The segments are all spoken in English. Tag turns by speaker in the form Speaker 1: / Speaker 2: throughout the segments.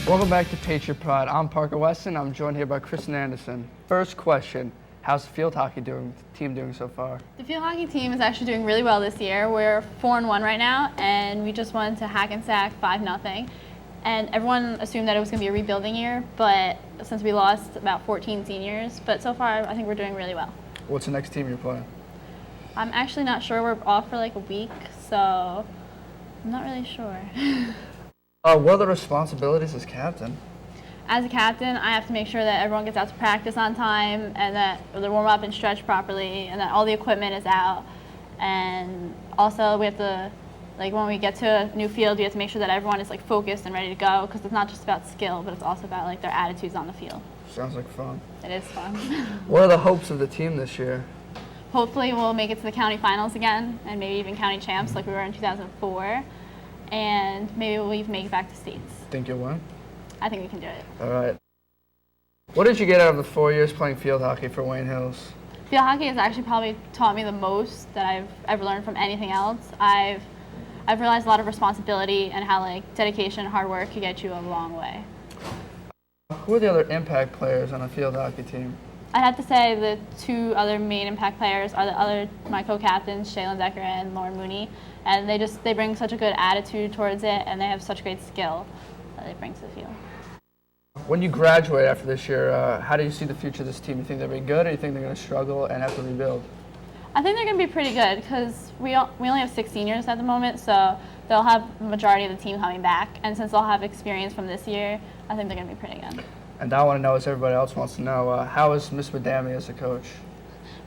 Speaker 1: Welcome back to Patriot Pride. I'm Parker Weston. I'm joined here by Kristen Anderson. First question, how's the field hockey team doing so far?
Speaker 2: The field hockey team is actually doing really well this year. We're 4-1 right now, and we just went to hack and sack 5-0. And everyone assumed that it was going to be a rebuilding year, but since we lost about 14 seniors, but so far I think we're doing really well.
Speaker 1: What's the next team you're playing?
Speaker 2: I'm actually not sure. We're off for like a week, so I'm not really sure.
Speaker 1: What are the responsibilities as captain?
Speaker 2: As a captain, I have to make sure that everyone gets out to practice on time and that they warm up and stretch properly and that all the equipment is out. And also we have to, like when we get to a new field, we have to make sure that everyone is like focused and ready to go because it's not just about skill, but it's also about like their attitudes on the field.
Speaker 1: Sounds like fun.
Speaker 2: It is fun.
Speaker 1: What are the hopes of the team this year?
Speaker 2: Hopefully we'll make it to the county finals again and maybe even county champs like we were in 2004. And maybe we'll even make it back to states.
Speaker 1: Think you'll win?
Speaker 2: I think we can do it.
Speaker 1: All right. What did you get out of the 4 years playing field hockey for Wayne Hills?
Speaker 2: Field hockey has actually probably taught me the most that I've ever learned from anything else. I've realized a lot of responsibility and how like dedication and hard work can get you a long way.
Speaker 1: Who are the other impact players on a field hockey team?
Speaker 2: I'd have to say the two other main impact players are my co-captains, Shaylin Decker and Lauren Mooney, and they bring such a good attitude towards it, and they have such great skill that they bring to the field.
Speaker 1: When you graduate after this year, how do you see the future of this team? You think they'll be good, or you think they're going to struggle and have to rebuild?
Speaker 2: I think they're going to be pretty good because we only have 6 seniors at the moment, so they'll have the majority of the team coming back, and since they'll have experience from this year, I think they're going to be pretty good.
Speaker 1: And I want to know, as everybody else wants to know, how is Miss Madami as a coach?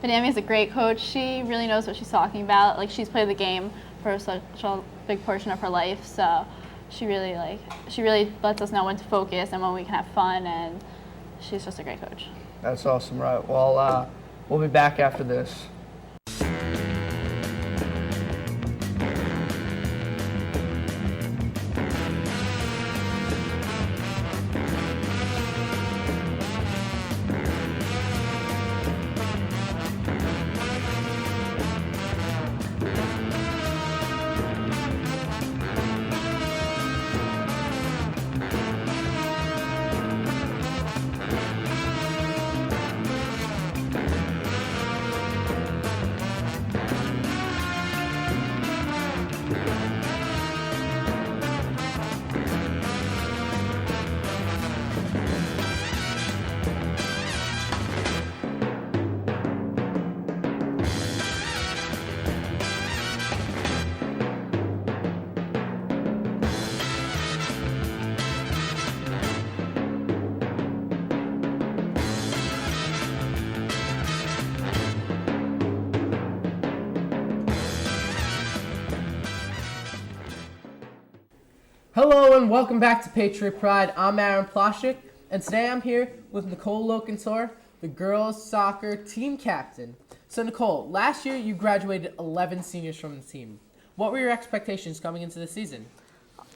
Speaker 2: Madami is a great coach. She really knows what she's talking about. Like she's played the game for such a big portion of her life, so she really lets us know when to focus and when we can have fun, and she's just a great coach.
Speaker 1: That's awesome, right? Well, we'll be back after this.
Speaker 3: Hello and welcome back to Patriot Pride. I'm Aaron Ploshik, and today I'm here with Nicole Lokentor, the girls soccer team captain. So Nicole, last year you graduated 11 seniors from the team. What were your expectations coming into the season?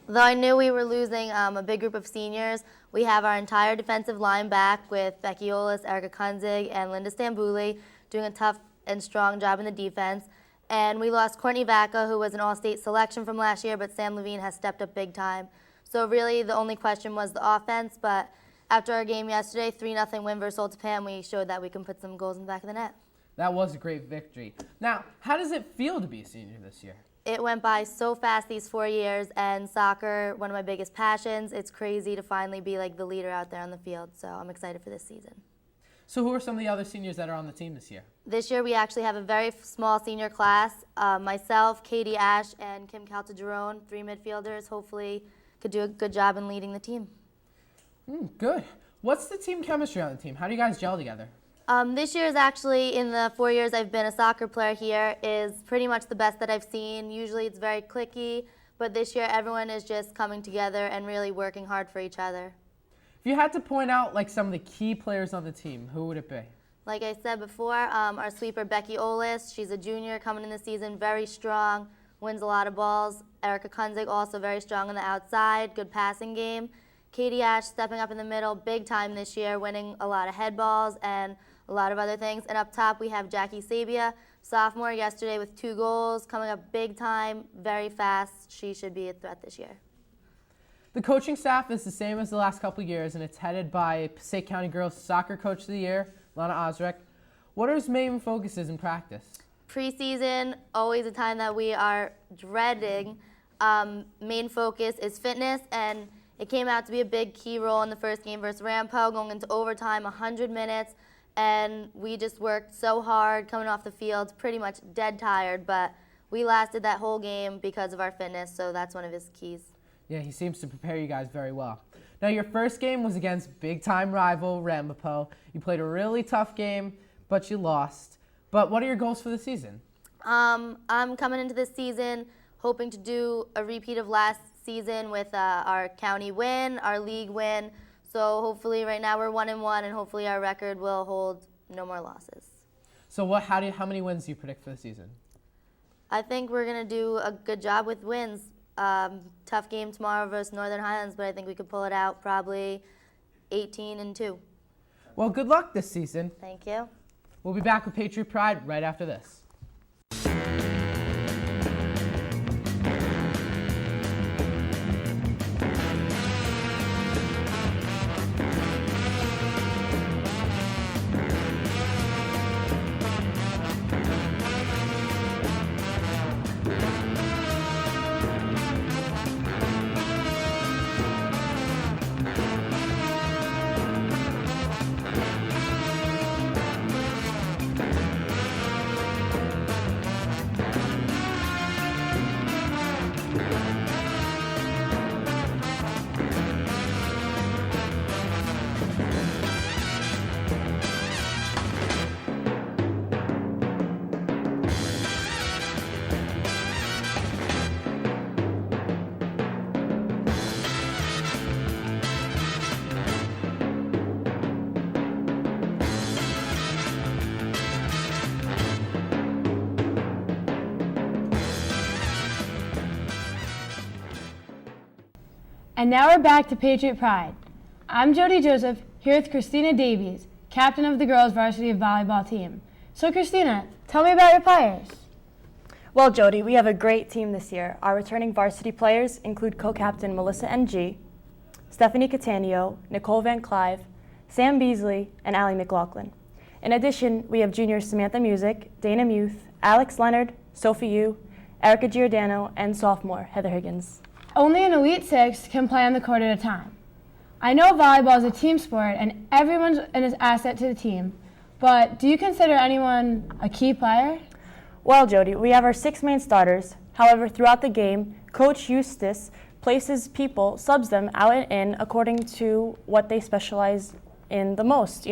Speaker 4: Though I knew we were losing a big group of seniors, we have our entire defensive line back with Becky Olis, Erica Kunzig, and Linda Stambouli doing a tough and strong job in the defense. And we lost Courtney Vaca, who was an all-state selection from last year, but Sam Levine has stepped up big time. So really the only question was the offense, but after our game yesterday, 3-0 win versus Old Tappan, we showed that we can put some goals in the back of the net.
Speaker 3: That was a great victory. Now, how does it feel to be a senior this year?
Speaker 4: It went by so fast these 4 years, and soccer, one of my biggest passions. It's crazy to finally be like the leader out there on the field, so I'm excited for this season.
Speaker 3: So who are some of the other seniors that are on the team this year?
Speaker 4: This year we actually have a very small senior class. Myself, Katie Ash, and Kim Caltagerone, 3 midfielders, hopefully could do a good job in leading the team.
Speaker 3: Good. What's the team chemistry on the team? How do you guys gel together?
Speaker 4: This year is actually, in the 4 years I've been a soccer player here, is pretty much the best that I've seen. Usually it's very cliquey, but this year everyone is just coming together and really working hard for each other.
Speaker 3: If you had to point out like some of the key players on the team, who would it be?
Speaker 4: Like I said before, our sweeper Becky Olis, she's a junior coming in the season, very strong, wins a lot of balls. Erica Kunzig also very strong on the outside, good passing game. Katie Ash stepping up in the middle big time this year, winning a lot of head balls and a lot of other things. And up top we have Jackie Sabia, sophomore yesterday with 2 goals, coming up big time, very fast. She should be a threat this year.
Speaker 3: The coaching staff is the same as the last couple of years, and it's headed by Passaic County Girls Soccer Coach of the Year, Lana Osrick. What are his main focuses in practice?
Speaker 4: Preseason, always a time that we are dreading. Main focus is fitness, and it came out to be a big key role in the first game versus Rampo, going into overtime, 100 minutes, and we just worked so hard coming off the field, pretty much dead tired, but we lasted that whole game because of our fitness, so that's one of his keys.
Speaker 3: Yeah, he seems to prepare you guys very well. Now, your first game was against big-time rival Ramapo. You played a really tough game, but you lost. But what are your goals for the season?
Speaker 4: I'm coming into this season hoping to do a repeat of last season with our county win, our league win. So hopefully right now we're 1-1, and hopefully our record will hold no more losses.
Speaker 3: So how many wins do you predict for the season?
Speaker 4: I think we're going to do a good job with wins. Tough game tomorrow versus Northern Highlands, but I think we could pull it out probably 18-2.
Speaker 3: Well, good luck this season.
Speaker 4: Thank you.
Speaker 3: We'll be back with Patriot Pride right after this.
Speaker 5: And now we're back to Patriot Pride. I'm Jody Joseph, here with Christina Davies, captain of the girls' varsity volleyball team. So Christina, tell me about your players.
Speaker 6: Well, Jody, we have a great team this year. Our returning varsity players include co-captain Melissa Ng, Stephanie Catania, Nicole Van Clive, Sam Beasley, and Allie McLaughlin. In addition, we have juniors Samantha Music, Dana Muth, Alex Leonard, Sophie Yu, Erica Giordano, and sophomore Heather Higgins.
Speaker 5: Only an Elite Six can play on the court at a time. I know volleyball is a team sport and everyone's an asset to the team, but do you consider anyone a key player?
Speaker 6: Well, Jody, we have our 6 main starters. However, throughout the game, Coach Eustace places people, subs them out and in according to what they specialize in the most,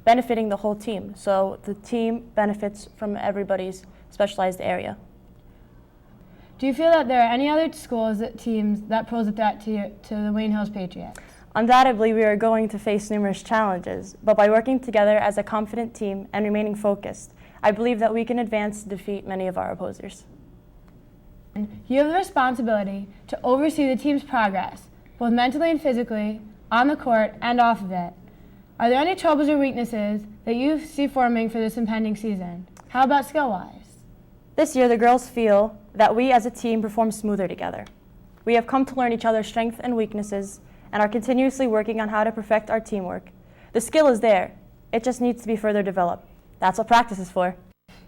Speaker 6: benefiting the whole team. So the team benefits from everybody's specialized area.
Speaker 5: Do you feel that there are any other schools, teams that pose a threat to the Wayne Hills Patriots?
Speaker 6: Undoubtedly, we are going to face numerous challenges, but by working together as a confident team and remaining focused, I believe that we can advance to defeat many of our opposers.
Speaker 5: You have the responsibility to oversee the team's progress, both mentally and physically, on the court and off of it. Are there any troubles or weaknesses that you see forming for this impending season? How about skill-wise?
Speaker 6: This year, the girls feel that we as a team perform smoother together. We have come to learn each other's strengths and weaknesses and are continuously working on how to perfect our teamwork. The skill is there. It just needs to be further developed. That's what practice is for.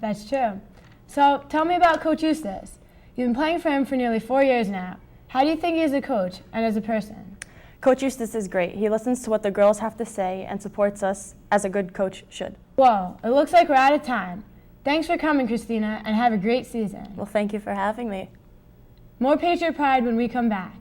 Speaker 5: That's true. So tell me about Coach Eustace. You've been playing for him for nearly 4 years now. How do you think he is as a coach and as a person?
Speaker 6: Coach Eustace is great. He listens to what the girls have to say and supports us as a good coach should.
Speaker 5: Well, it looks like we're out of time. Thanks for coming, Christina, and have a great season.
Speaker 6: Well, thank you for having me.
Speaker 5: More Patriot Pride when we come back.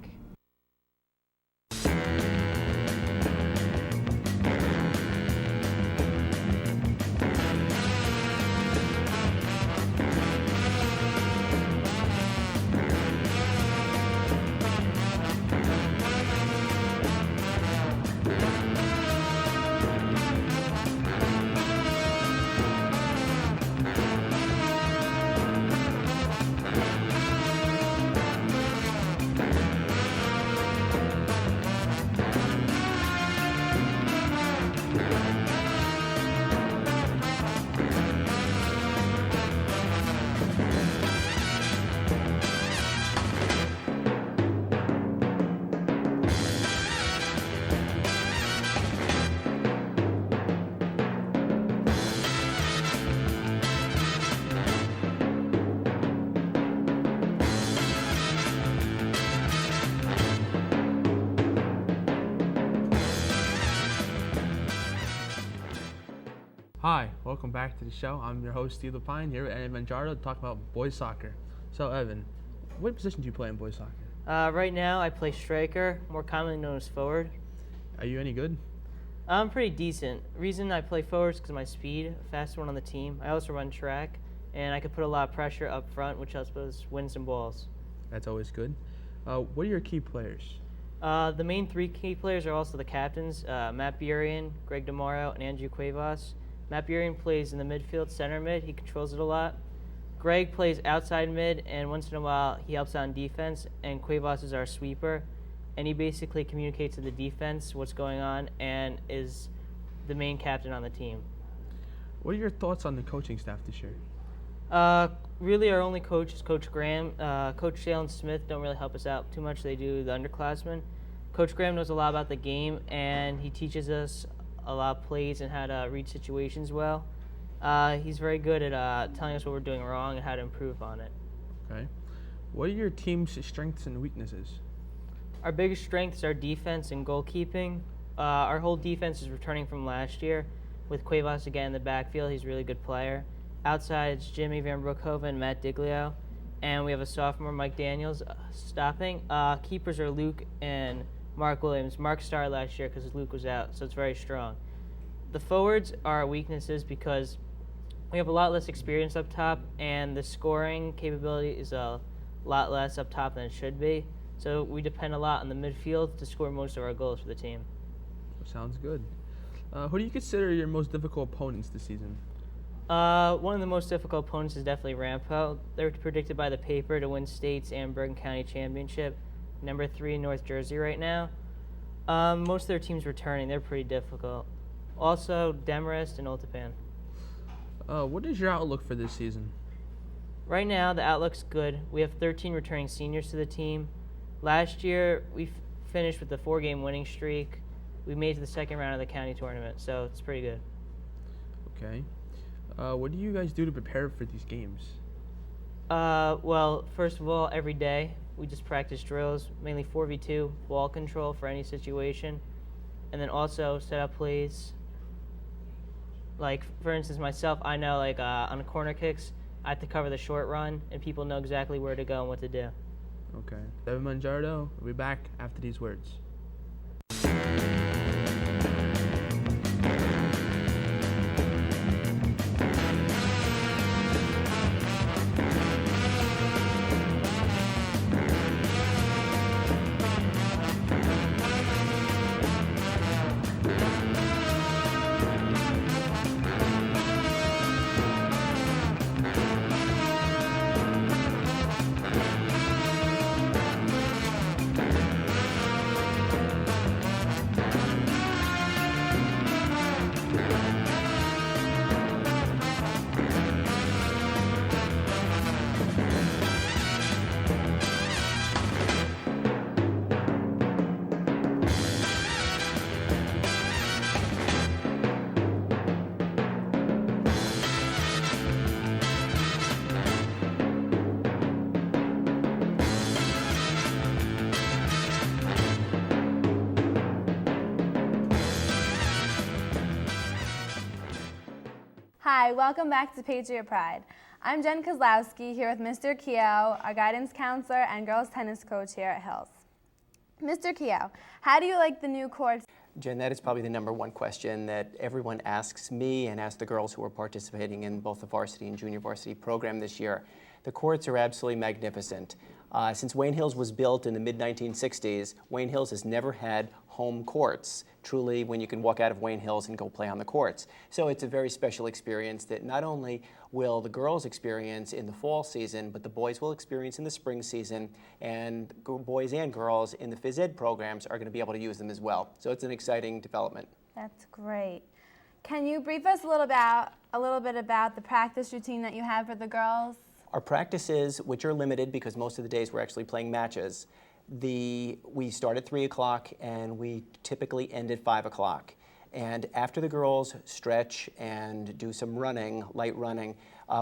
Speaker 7: Hi, welcome back to the show. I'm your host, Steve Lapine, here with Evan Mangiardo to talk about boys soccer. So, Evan, what position do you play in boys soccer?
Speaker 8: Right now, I play striker, more commonly known as forward.
Speaker 7: Are you any good?
Speaker 8: I'm pretty decent. Reason I play forward is because of my speed, fastest one on the team. I also run track, and I can put a lot of pressure up front, which helps us win some balls.
Speaker 7: That's always good. What are your key players?
Speaker 8: The main three key players are also the captains, Matt Burian, Greg DeMauro, and Andrew Cuevas. Matt Burian plays in the midfield, center mid. He controls it a lot. Greg plays outside mid, and once in a while he helps out in defense, and Cuevas is our sweeper. And he basically communicates to the defense what's going on and is the main captain on the team.
Speaker 7: What are your thoughts on the coaching staff this year?
Speaker 8: Really, our only coach is Coach Graham. Coach Shale and Smith don't really help us out too much. They do the underclassmen. Coach Graham knows a lot about the game, and he teaches us a lot of plays and how to read situations well. He's very good at telling us what we're doing wrong and how to improve on it.
Speaker 7: Okay. What are your team's strengths and weaknesses?
Speaker 8: Our biggest strengths are defense and goalkeeping. Our whole defense is returning from last year with Cuevas again in the backfield. He's a really good player. Outside, it's Jimmy Van Broekhoven and Matt Diglio. And we have a sophomore, Mike Daniels, stopping. Keepers are Luke and Mark Williams. Mark started last year because Luke was out, so it's very strong. The forwards are our weaknesses because we have a lot less experience up top, and the scoring capability is a lot less up top than it should be. So we depend a lot on the midfield to score most of our goals for the team.
Speaker 7: Sounds good. Who do you consider your most difficult opponents this season?
Speaker 8: One of the most difficult opponents is definitely Rampo. They're predicted by the paper to win states and Bergen County Championship, number 3 in North Jersey right now. Most of their teams returning. They're pretty difficult. Also, Demarest and Oltapan.
Speaker 7: What is your outlook for this season?
Speaker 8: Right now, the outlook's good. We have 13 returning seniors to the team. Last year, we finished with a 4-game winning streak. We made it to the second round of the county tournament, so it's pretty good.
Speaker 7: Okay. What do you guys do to prepare for these games?
Speaker 8: Well, first of all, every day we just practice drills, mainly 4v2, ball control for any situation, and then also set up plays. Like, for instance, myself, I know, like, on the corner kicks, I have to cover the short run, and people know exactly where to go and what to do.
Speaker 7: Okay. Evan Mangiardo, we'll be back after these words.
Speaker 5: Hi, welcome back to Patriot Pride. I'm Jen Kozlowski here with Mr. Keough, our guidance counselor and girls tennis coach here at Hills. Mr. Keough, how do you like the new courts?
Speaker 9: Jen, that is probably the number one question that everyone asks me and asks the girls who are participating in both the varsity and junior varsity program this year. The courts are absolutely magnificent. Since Wayne Hills was built in the mid-1960s, Wayne Hills has never had home courts, truly when you can walk out of Wayne Hills and go play on the courts. So it's a very special experience that not only will the girls experience in the fall season, but the boys will experience in the spring season, and boys and girls in the phys ed programs are going to be able to use them as well. So it's an exciting development.
Speaker 5: That's great. Can you brief us a little bit about the practice routine that you have for the girls?
Speaker 9: Our practices, which are limited because most of the days we're actually playing matches, we start at 3 o'clock and we typically end at 5 o'clock. And after the girls stretch and do some running, light running,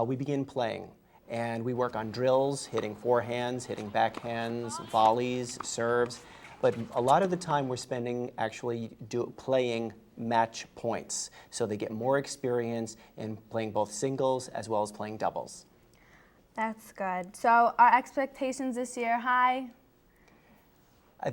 Speaker 9: we begin playing. And we work on drills, hitting forehands, hitting backhands, volleys, serves. But a lot of the time we're spending actually playing match points. So they get more experience in playing both singles as well as playing doubles.
Speaker 5: That's good. So are expectations this year high?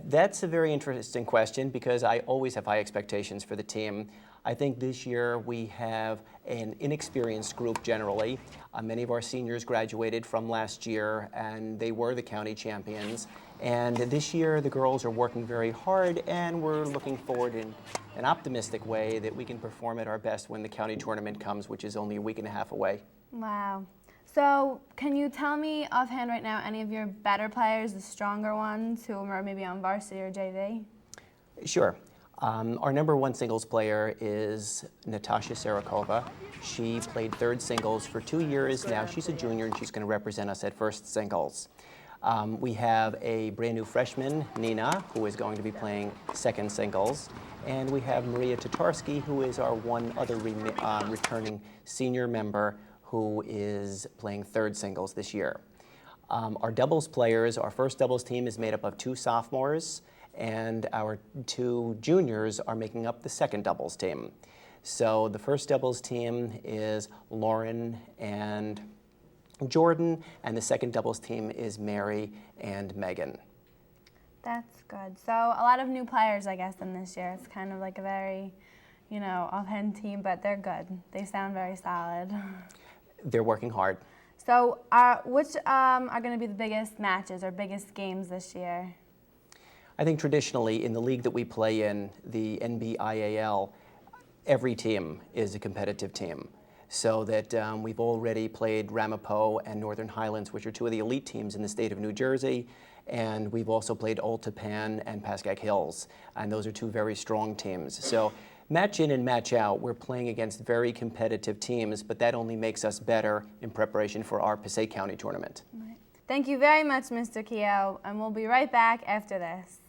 Speaker 9: That's a very interesting question because I always have high expectations for the team. I think this year we have an inexperienced group generally. Many of our seniors graduated from last year and they were the county champions. And this year the girls are working very hard and we're looking forward in an optimistic way that we can perform at our best when the county tournament comes, which is only a week and a half away.
Speaker 5: Wow. So can you tell me offhand right now any of your better players, the stronger ones who are maybe on varsity or JV?
Speaker 9: Sure. Our number one singles player is Natasha Sarakova. She played third singles for 2 years now. She's a junior and she's going to represent us at first singles. We have a brand new freshman, Nina, who is going to be playing second singles. And we have Maria Tatarski, who is our one other returning senior member who is playing third singles this year. Our doubles players, our first doubles team is made up of 2 sophomores, and our 2 juniors are making up the second doubles team. So the first doubles team is Lauren and Jordan, and the second doubles team is Mary and Megan.
Speaker 5: That's good. So a lot of new players, I guess, in this year. It's kind of like a very, offhand team, but they're good. They sound very solid.
Speaker 9: They're working hard.
Speaker 5: So which are going to be the biggest matches or biggest games this year?
Speaker 9: I think traditionally in the league that we play in, the NBIAL, every team is a competitive team. So that we've already played Ramapo and Northern Highlands, which are 2 of the elite teams in the state of New Jersey. And we've also played Old Tappan and Pascack Hills. And those are 2 very strong teams. So match in and match out, we're playing against very competitive teams, but that only makes us better in preparation for our Passaic County tournament.
Speaker 5: Right. Thank you very much, Mr. Keogh, and we'll be right back after this.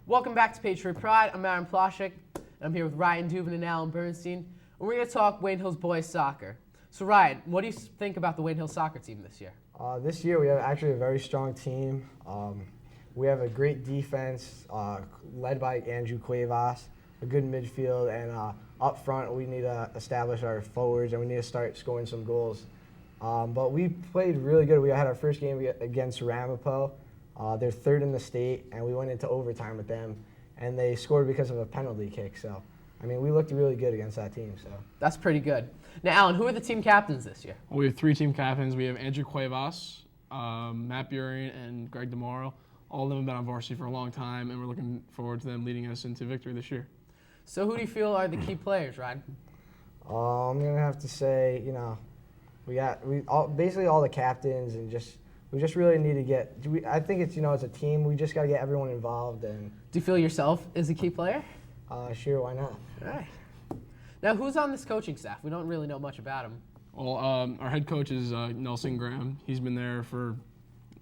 Speaker 3: Welcome back to Patriot Pride. I'm Aaron Ploshik, and I'm here with Ryan Dubin and Alan Bernstein, and we're going to talk Wayne Hills boys soccer. So Ryan, what do you think about the Wayne Hills soccer team this year?
Speaker 10: This year we have actually a very strong team. We have a great defense led by Andrew Cuevas, a good midfield, and up front we need to establish our forwards and we need to start scoring some goals. But we played really good. We had our first game against Ramapo. They're third in the state, and we went into overtime with them, and they scored because of a penalty kick. So, I mean, we looked really good against that team. So
Speaker 3: that's pretty good. Now, Alan, who are the team captains this year?
Speaker 7: Well, we have 3 team captains. We have Andrew Cuevas, Matt Burian, and Greg DeMauro. All of them have been on varsity for a long time, and we're looking forward to them leading us into victory this year.
Speaker 3: So who do you feel are the key players, Ryan?
Speaker 10: I'm going to have to say, basically all the captains, and we just really need to get. I think it's it's a team. We just got to get everyone involved. And
Speaker 3: do you feel yourself is a key player?
Speaker 10: Sure, why not?
Speaker 3: All right. Now, who's on this coaching staff? We don't really know much about him.
Speaker 7: Well, our head coach is Nelson Graham. He's been there for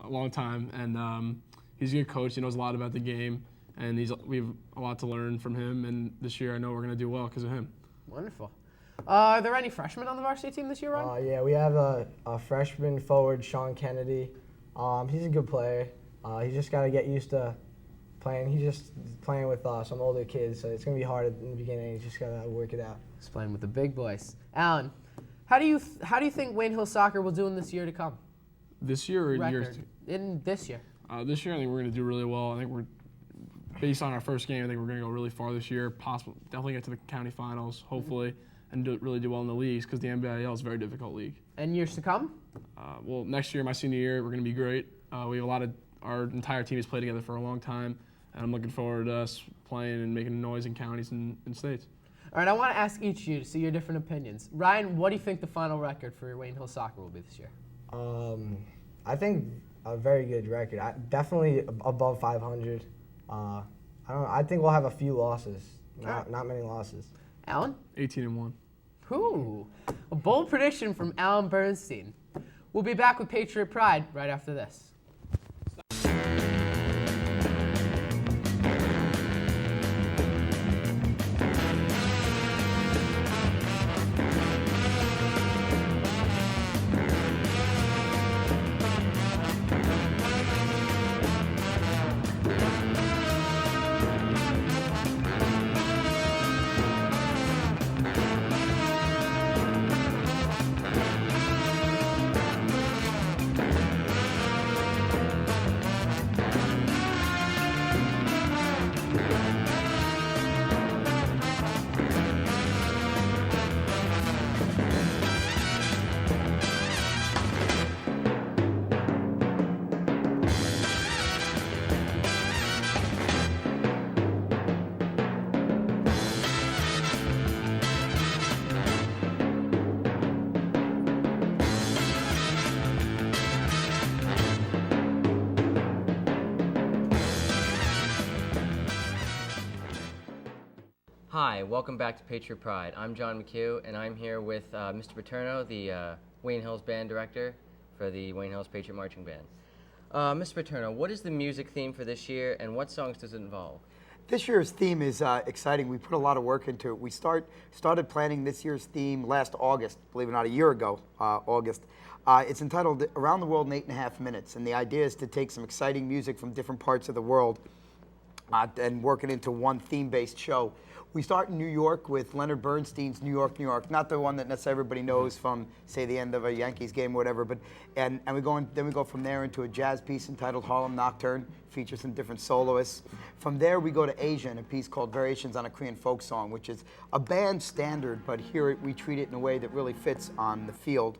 Speaker 7: a long time, and he's a good coach. He knows a lot about the game, and we have a lot to learn from him. And this year, I know we're going to do well because of him.
Speaker 3: Wonderful. Are there any freshmen on the varsity team this year, Ron?
Speaker 10: Yeah, we have a freshman forward, Sean Kennedy. He's a good player. He's just got to get used to playing. He's just playing with some older kids, so it's going to be hard in the beginning. He's just got to work it out.
Speaker 3: He's playing with the big boys. Alan, How do you think Wayne Hills Soccer will do in this year to come?
Speaker 7: This year or years?
Speaker 3: Record in this year.
Speaker 7: This year, I think we're going to do really well. I think we're, based on our first game, I think we're going to go really far this year. Definitely get to the county finals, hopefully, and really do well in the leagues because the NBIL is a very difficult league.
Speaker 3: And years to come?
Speaker 7: Well, next year, my senior year, we're going to be great. We have our entire team has played together for a long time, and I'm looking forward to us playing and making noise in counties and states.
Speaker 3: All right, I want to ask each of you to see your different opinions. Ryan, what do you think the final record for Wayne Hills Soccer will be this year?
Speaker 10: I think a very good record. Definitely above 500. I don't know. I think we'll have a few losses. Not many losses.
Speaker 3: Alan?
Speaker 7: 18-1.
Speaker 3: Ooh, a bold prediction from Alan Bernstein. We'll be back with Patriot Pride right after this.
Speaker 11: Hi, welcome back to Patriot Pride. I'm John McHugh, and I'm here with Mr. Paterno, the Wayne Hills Band Director for the Wayne Hills Patriot Marching Band. Mr. Paterno, what is the music theme for this year, and what songs does it involve?
Speaker 12: This year's theme is exciting. We put a lot of work into it. We started planning this year's theme last August, believe it or not, a year ago, August. It's entitled Around the World in 8.5 Minutes, and the idea is to take some exciting music from different parts of the world and work it into one theme-based show. We start in New York with Leonard Bernstein's New York, New York. Not the one that necessarily everybody knows from, say, the end of a Yankees game or whatever, but then we go from there into a jazz piece entitled Harlem Nocturne, features some different soloists. From there we go to Asia in a piece called Variations on a Korean Folk Song, which is a band standard, but here we treat it in a way that really fits on the field.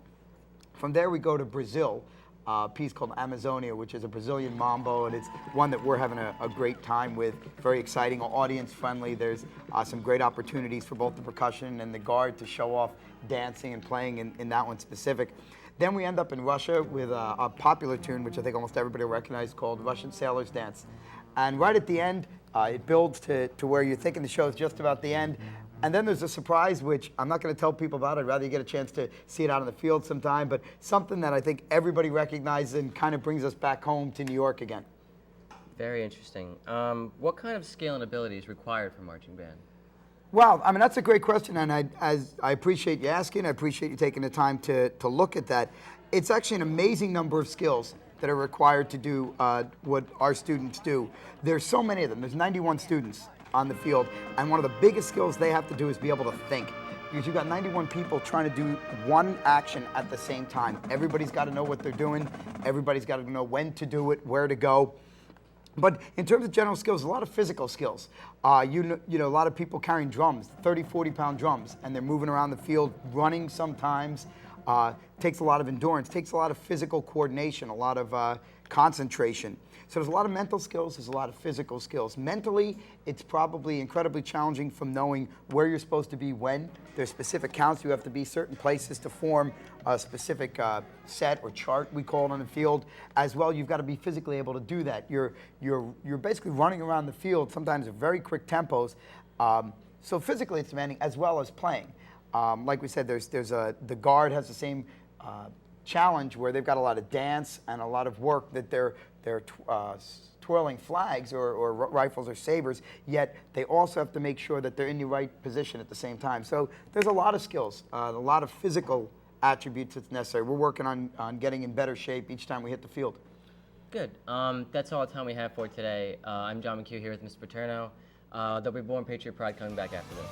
Speaker 12: From there we go to Brazil, a piece called Amazonia, which is a Brazilian mambo, and it's one that we're having a great time with. Very exciting, audience friendly. There's some great opportunities for both the percussion and the guard to show off dancing and playing in that one specific. Then we end up in Russia with a popular tune, which I think almost everybody will recognize, called Russian Sailor's Dance. And right at the end, it builds to where you're thinking the show is just about the end. And then there's a surprise, which I'm not going to tell people about. I'd rather you get a chance to see it out on the field sometime, but something that I think everybody recognizes and kind of brings us back home to New York again.
Speaker 11: Very interesting. What kind of skill and ability is required for marching band?
Speaker 12: Well, I mean, that's a great question, and I appreciate you asking. I appreciate you taking the time to look at that. It's actually an amazing number of skills that are required to do what our students do. There's so many of them. There's 91 students on the field, and one of the biggest skills they have to do is be able to think, because you've got 91 people trying to do one action at the same time. Everybody's got to know what they're doing. Everybody's got to know when to do it, where to go. But in terms of general skills, a lot of physical skills. You know, a lot of people carrying drums, 30, 40-pound drums, and they're moving around the field, running sometimes. Takes a lot of endurance, takes a lot of physical coordination, a lot of concentration. So there's a lot of mental skills, there's a lot of physical skills. Mentally, it's probably incredibly challenging from knowing where you're supposed to be when. There's specific counts, you have to be certain places to form a specific set or chart, we call it on the field. As well, you've got to be physically able to do that. You're basically running around the field, sometimes at very quick tempos. So physically it's demanding as well as playing. Like we said, the guard has the same challenge where they've got a lot of dance and a lot of work that they're twirling flags or rifles or sabers, yet they also have to make sure that they're in the right position at the same time. So there's a lot of skills, a lot of physical attributes that's necessary. We're working on getting in better shape each time we hit the field.
Speaker 11: Good. That's all the time we have for today. I'm John McHugh here with Mr. Paterno. There'll be more Patriot Pride coming back after this.